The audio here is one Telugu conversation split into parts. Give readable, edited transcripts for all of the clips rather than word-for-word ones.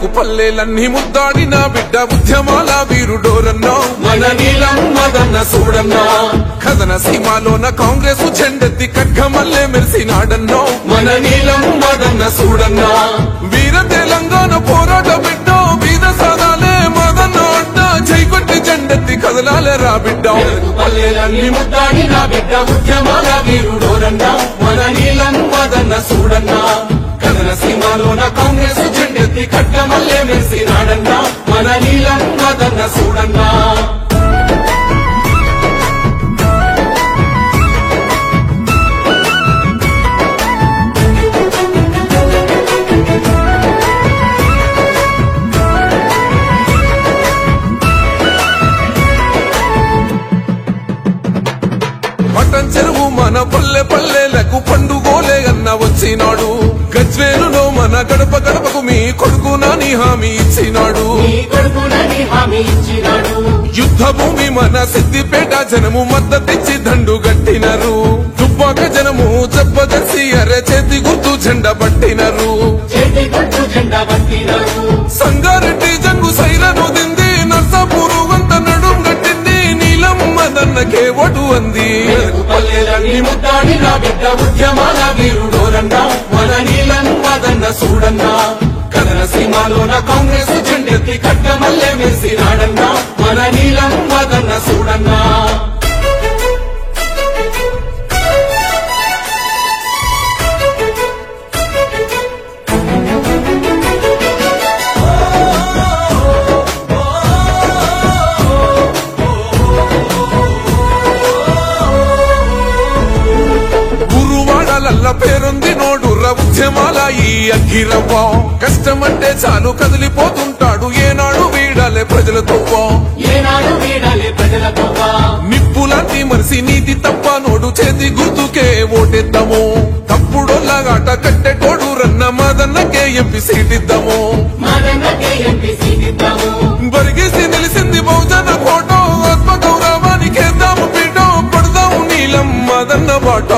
మెదకు పల్లెలన్నీ ముద్దాడిన బిడ్డ ఉద్యమాల వీరుడోరన్నా మన నీలం మదన్న సూడన్నా కథన సీమాలోన కాంగ్రెస్ జెండెత్తి ఖడ్గమల్లె మెరిసినాడన్నో మన నీలం మదన్న సూడన్నా వీర తెలంగాణ పోరాట బిడ్డ వీర సాధాలే మదన్న అడ్డ జైకొట్టి జెండెత్తి కదలాలే రా బిడ్డ పల్లెలన్నీ ముద్దాడిన బిడ్డ ఉద్యమాల వీరుడోరన్నా మన నీలం మదన్న సూడన్నా కథన సీమాలోన కాంగ్రెస్ జెండెత్తి ఖడ్గమల్లె మెరిసినాడన్నా మన నీలం మదన్న సూడన్నా చెరువు మన పల్లె పల్లెలకు పండుగోలే అన్న వచ్చినాడు గజ్వేలులో మన గడప గడపకు మీ కొడుకు నాని హామీ ఇచ్చినాడు యుద్ధ భూమి మన సిద్దిపేట జనము మద్దతిచ్చి దండు గట్టినరు దుబ్బాక జనము జబ్బదర్శి అరే చేతి గుర్తు జెండా పట్టినరు సంగారెడ్డి జంగు సైరను దింది నర్సాపూరు వంత నడుం గట్టింది నీలం మదన్నకే ఒటు అంది పల్లెలన్నీ ముద్దాడిన బిడ్డ ఉద్యమాల వీరుడోరన్నా మన నీలం మదన్న సూడన్నా కథన సీమాలోన కాంగ్రెస్ జెండెత్తి ఖడ్గమల్లె మెరిసినాడన్నా మన నీలం మదన్న సూడన్నా పేరుంది నోడుర్ర ఉద్యమాల ఈ అగ్గిరవ్వ కష్టమంటే చాలు కదిలిపోతుంటాడు ఏనాడు వీడాలే ప్రజలతో నిప్పులాంటి మనిషి నీతి తప్ప నోడు చేతి గుర్తుకే ఓటేద్దాము తప్పుడోళ్ళగాట కట్టెటోడు రన్న మదన్నకే ఎంపీ సీటిద్దాము బరిగేసి నిలిసింది బహుజన కోటో ఆత్మ గౌరవానికేద్దాము పీటో పడదాము నీలం మదన్న బాట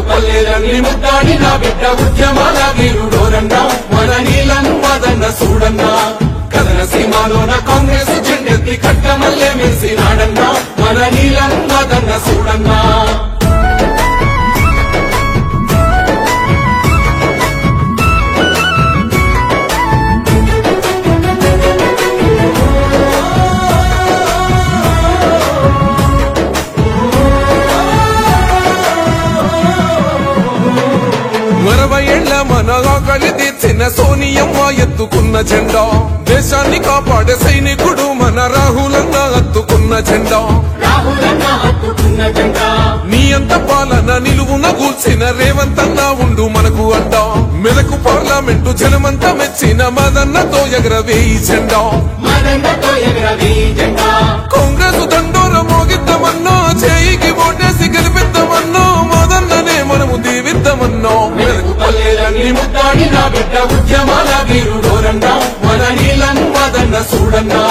పల్లెలన్నీ ముద్దాడిన బిడ్డ ఉద్యమాల వీరుడోరన్నా మన నీలం మదన్న సూడన్నా కథన సీమాలోన కాంగ్రెస్ జెండెత్తి ఖడ్గమల్లె మెరిసినాడన్నా మన నీలం మదన్న సూడన్నా మన ఆకలి తీర్చిన సోనియమ్మ ఎత్తుకున్న జెండా దేశాన్ని కాపాడే సైనికుడు మన రాహులన్న హత్తుకున్న జెండా నీ అంత పాలన నిలువున కూల్చిన రేవంతన్న ఉండు మనకు అడ్డ మెదకు పార్లమెంటు జనమంతా మెచ్చిన మదన్నతో ఎగరవేయి జెండా కాంగ్రెస్ దండోర మోగిద్దామన్నో చేయికి ఓటేసి గెలిపిద్దామన్నో మదన్ననే మనము దీవిద్దామన్నో పల్లెలన్నీ ముద్దాడిన బిడ్డ ఉద్యమాల వీరుడోరన్నా మన నీలం మదన్న సూడన్నా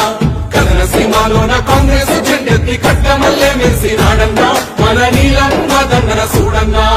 కథన సీమాలోన కాంగ్రెస్ జెండెత్తి ఖడ్గమల్లె మెరిసినాడన్నా మన నీలం మదన్న సూడన్నా